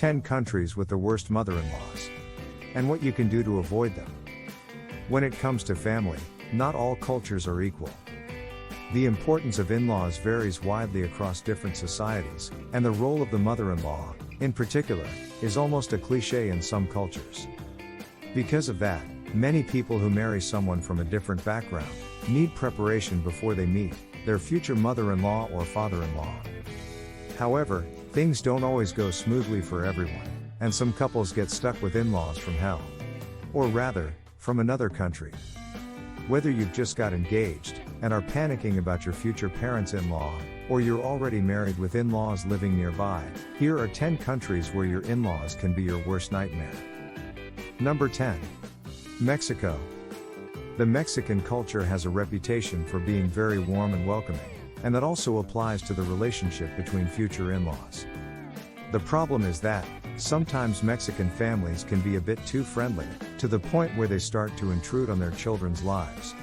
10 countries with the worst mother-in-laws, and what you can do to avoid them. When it comes to family, not all cultures are equal. The importance of in-laws varies widely across different societies, and the role of the mother-in-law, in particular, is almost a cliché in some cultures. Because of that, many people who marry someone from a different background need preparation before they meet their future mother-in-law or father-in-law. However, things don't always go smoothly for everyone, and some couples get stuck with in-laws from hell. Or rather, from another country. Whether you've just got engaged and are panicking about your future parents-in-law, or you're already married with in-laws living nearby, here are 10 countries where your in-laws can be your worst nightmare. Number 10. Mexico. The Mexican culture has a reputation for being very warm and welcoming, and that also applies to the relationship between future in-laws. The problem is that, sometimes Mexican families can be a bit too friendly, to the point where they start to intrude on their children's lives.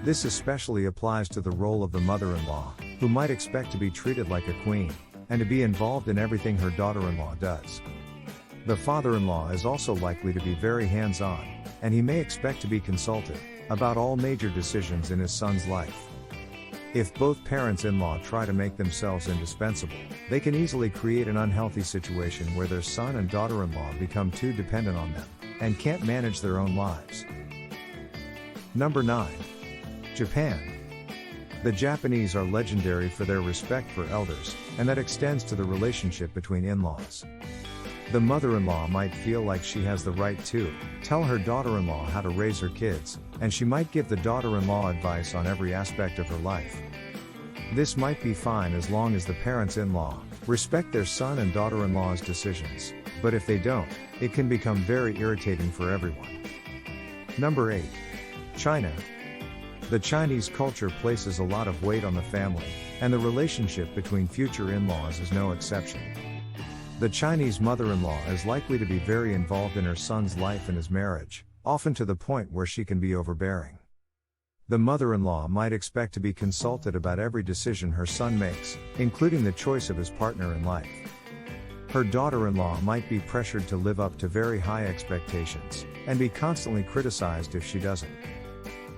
This especially applies to the role of the mother-in-law, who might expect to be treated like a queen, and to be involved in everything her daughter-in-law does. The father-in-law is also likely to be very hands-on, and he may expect to be consulted about all major decisions in his son's life. If both parents-in-law try to make themselves indispensable, they can easily create an unhealthy situation where their son and daughter-in-law become too dependent on them, and can't manage their own lives. Number 9. Japan. The Japanese are legendary for their respect for elders, and that extends to the relationship between in-laws. The mother-in-law might feel like she has the right to tell her daughter-in-law how to raise her kids, and she might give the daughter-in-law advice on every aspect of her life. This might be fine as long as the parents-in-law respect their son and daughter-in-law's decisions, but if they don't, it can become very irritating for everyone. Number 8. China. The Chinese culture places a lot of weight on the family, and the relationship between future in-laws is no exception. The Chinese mother-in-law is likely to be very involved in her son's life and his marriage, often to the point where she can be overbearing. The mother-in-law might expect to be consulted about every decision her son makes, including the choice of his partner in life. Her daughter-in-law might be pressured to live up to very high expectations, and be constantly criticized if she doesn't.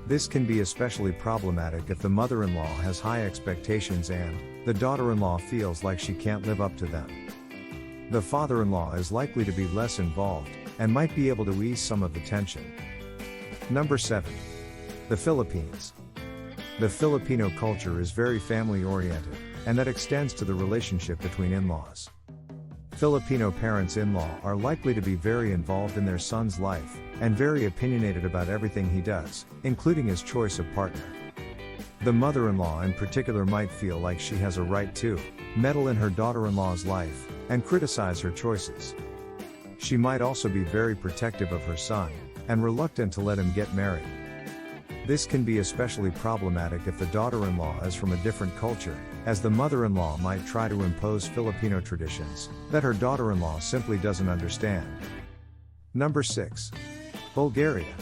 This can be especially problematic if the mother-in-law has high expectations and the daughter-in-law feels like she can't live up to them. The father-in-law is likely to be less involved, and might be able to ease some of the tension. Number 7. The Philippines. The Filipino culture is very family-oriented, and that extends to the relationship between in-laws. Filipino parents-in-law are likely to be very involved in their son's life, and very opinionated about everything he does, including his choice of partner. The mother-in-law in particular might feel like she has a right to meddle in her daughter-in-law's life, and criticize her choices. She might also be very protective of her son, and reluctant to let him get married. This can be especially problematic if the daughter-in-law is from a different culture, as the mother-in-law might try to impose Filipino traditions that her daughter-in-law simply doesn't understand. Number 6. Bulgaria.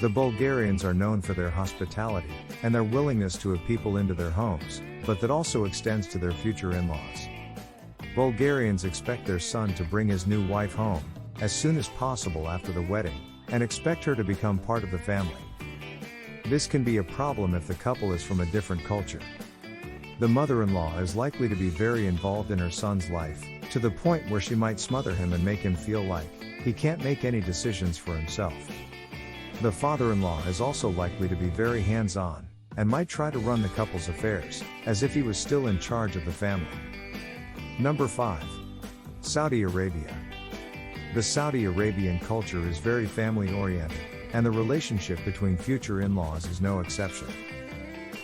The Bulgarians are known for their hospitality, and their willingness to have people into their homes, but that also extends to their future in-laws. Bulgarians expect their son to bring his new wife home as soon as possible after the wedding, and expect her to become part of the family. This can be a problem if the couple is from a different culture. The mother-in-law is likely to be very involved in her son's life, to the point where she might smother him and make him feel like he can't make any decisions for himself. The father-in-law is also likely to be very hands-on, and might try to run the couple's affairs as if he was still in charge of the family. Number 5. Saudi Arabia. The Saudi Arabian culture is very family-oriented, and the relationship between future in-laws is no exception.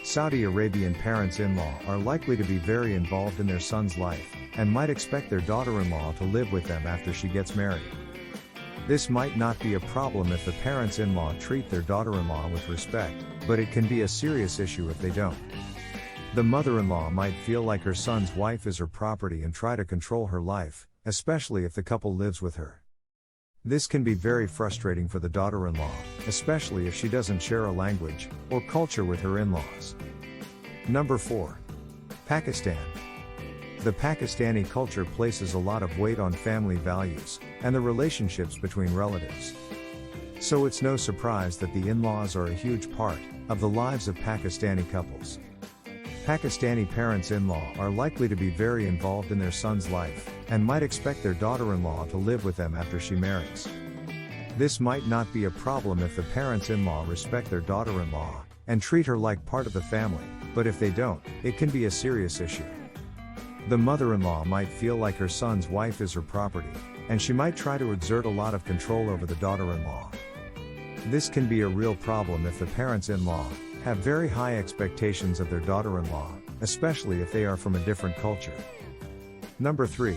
Saudi Arabian parents-in-law are likely to be very involved in their son's life, and might expect their daughter-in-law to live with them after she gets married. This might not be a problem if the parents-in-law treat their daughter-in-law with respect, but it can be a serious issue if they don't. The mother-in-law might feel like her son's wife is her property and try to control her life, especially if the couple lives with her. This can be very frustrating for the daughter-in-law, especially if she doesn't share a language or culture with her in-laws. Number 4. Pakistan. The Pakistani culture places a lot of weight on family values and the relationships between relatives. So it's no surprise that the in-laws are a huge part of the lives of Pakistani couples. Pakistani parents-in-law are likely to be very involved in their son's life, and might expect their daughter-in-law to live with them after she marries. This might not be a problem if the parents-in-law respect their daughter-in-law, and treat her like part of the family, but if they don't, it can be a serious issue. The mother-in-law might feel like her son's wife is her property, and she might try to exert a lot of control over the daughter-in-law. This can be a real problem if the parents-in-law have very high expectations of their daughter-in-law, especially if they are from a different culture. Number 3.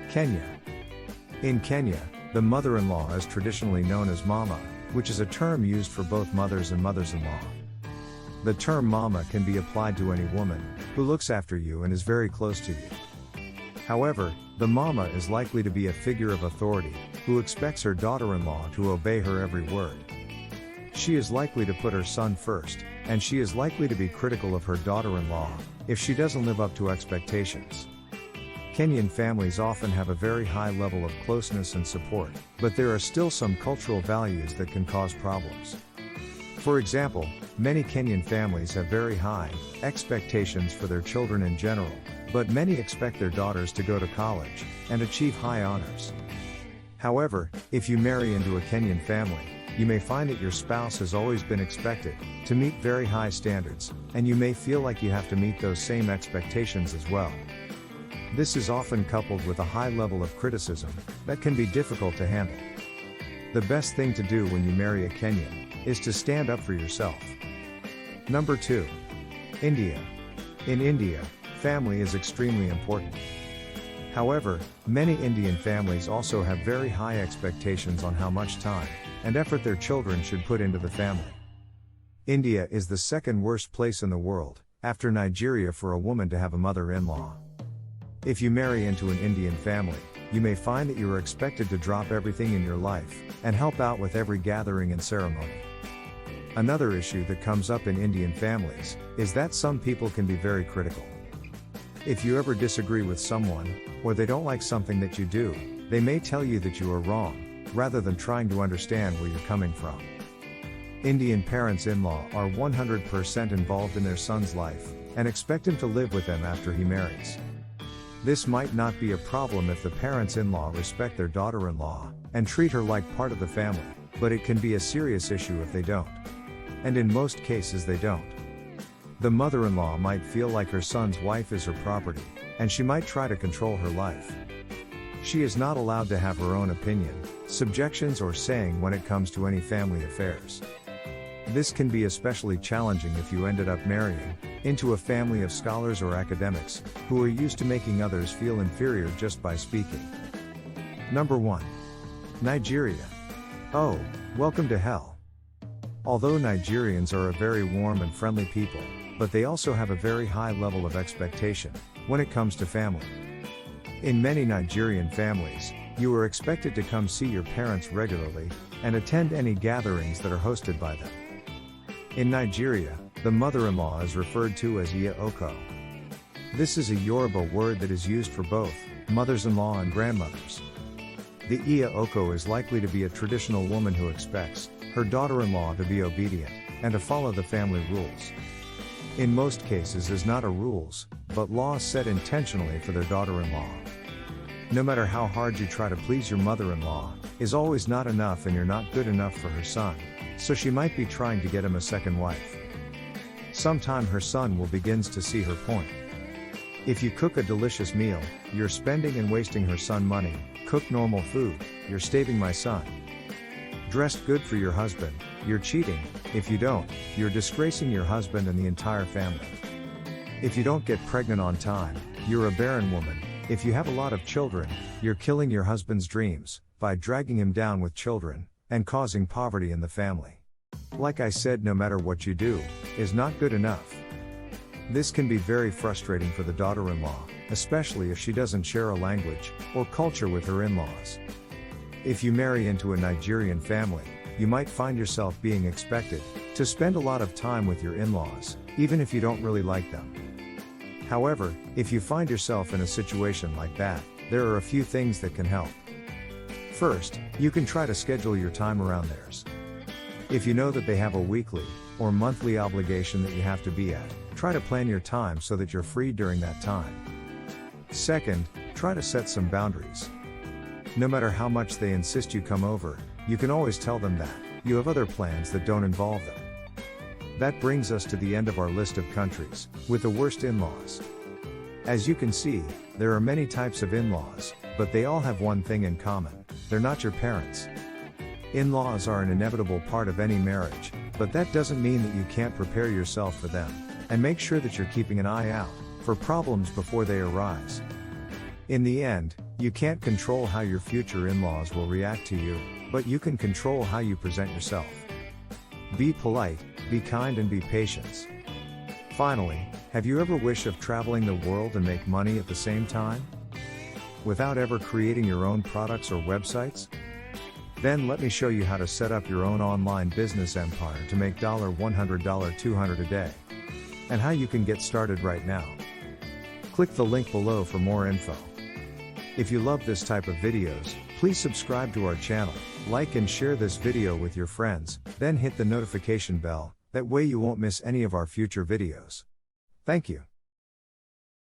Kenya. In Kenya, the mother-in-law is traditionally known as mama, which is a term used for both mothers and mothers-in-law. The term mama can be applied to any woman who looks after you and is very close to you. However, the mama is likely to be a figure of authority who expects her daughter-in-law to obey her every word. She is likely to put her son first, and she is likely to be critical of her daughter-in-law if she doesn't live up to expectations. Kenyan families often have a very high level of closeness and support, but there are still some cultural values that can cause problems. For example, many Kenyan families have very high expectations for their children in general, but many expect their daughters to go to college and achieve high honors. However, if you marry into a Kenyan family, you may find that your spouse has always been expected to meet very high standards, and you may feel like you have to meet those same expectations as well. This is often coupled with a high level of criticism that can be difficult to handle. The best thing to do when you marry a Kenyan is to stand up for yourself. Number 2. India. In India, family is extremely important. However, many Indian families also have very high expectations on how much time and effort their children should put into the family. India is the second worst place in the world, after Nigeria, for a woman to have a mother-in-law. If you marry into an Indian family, you may find that you are expected to drop everything in your life and help out with every gathering and ceremony. Another issue that comes up in Indian families is that some people can be very critical. If you ever disagree with someone, or they don't like something that you do, they may tell you that you are wrong, rather than trying to understand where you're coming from. Indian parents-in-law are 100% involved in their son's life, and expect him to live with them after he marries. This might not be a problem if the parents-in-law respect their daughter-in-law, and treat her like part of the family, but it can be a serious issue if they don't. And in most cases they don't. The mother-in-law might feel like her son's wife is her property, and she might try to control her life. She is not allowed to have her own opinion, subjections, or saying when it comes to any family affairs. This can be especially challenging if you ended up marrying into a family of scholars or academics who are used to making others feel inferior just by speaking. Number 1. Nigeria. Oh, welcome to hell. Although Nigerians are a very warm and friendly people, but they also have a very high level of expectation when it comes to family. In many Nigerian families, you are expected to come see your parents regularly and attend any gatherings that are hosted by them. In Nigeria, the mother-in-law is referred to as Iya Oko. This is a Yoruba word that is used for both mothers-in-law and grandmothers. The Iya Oko is likely to be a traditional woman who expects her daughter-in-law to be obedient and to follow the family rules. In most cases is not a rules, but laws set intentionally for their daughter-in-law. No matter how hard you try to please your mother-in-law, is always not enough, and you're not good enough for her son, so she might be trying to get him a second wife. Sometime her son will begins to see her point. If you cook a delicious meal, you're spending and wasting her son money. Cook normal food, you're starving my son. Dressed good for your husband, you're cheating. If you don't, you're disgracing your husband and the entire family. If you don't get pregnant on time, you're a barren woman. If you have a lot of children, you're killing your husband's dreams by dragging him down with children and causing poverty in the family. Like I said, no matter what you do, is not good enough. This can be very frustrating for the daughter-in-law, especially if she doesn't share a language or culture with her in-laws. If you marry into a Nigerian family, you might find yourself being expected to spend a lot of time with your in-laws, even if you don't really like them. However, if you find yourself in a situation like that, there are a few things that can help. First, you can try to schedule your time around theirs. If you know that they have a weekly or monthly obligation that you have to be at, try to plan your time so that you're free during that time. Second, try to set some boundaries. No matter how much they insist you come over, you can always tell them that you have other plans that don't involve them. That brings us to the end of our list of countries with the worst in-laws. As you can see, there are many types of in-laws, but they all have one thing in common: they're not your parents. In-laws are an inevitable part of any marriage, but that doesn't mean that you can't prepare yourself for them, and make sure that you're keeping an eye out for problems before they arise. In the end, you can't control how your future in-laws will react to you, but you can control how you present yourself. Be polite, be kind, and be patient. Finally, have you ever wished of traveling the world and make money at the same time, without ever creating your own products or websites? Then let me show you how to set up your own online business empire to make $100, $200 a day, and how you can get started right now. Click the link below for more info. If you love this type of videos, please subscribe to our channel, like and share this video with your friends, then hit the notification bell, that way you won't miss any of our future videos. Thank you.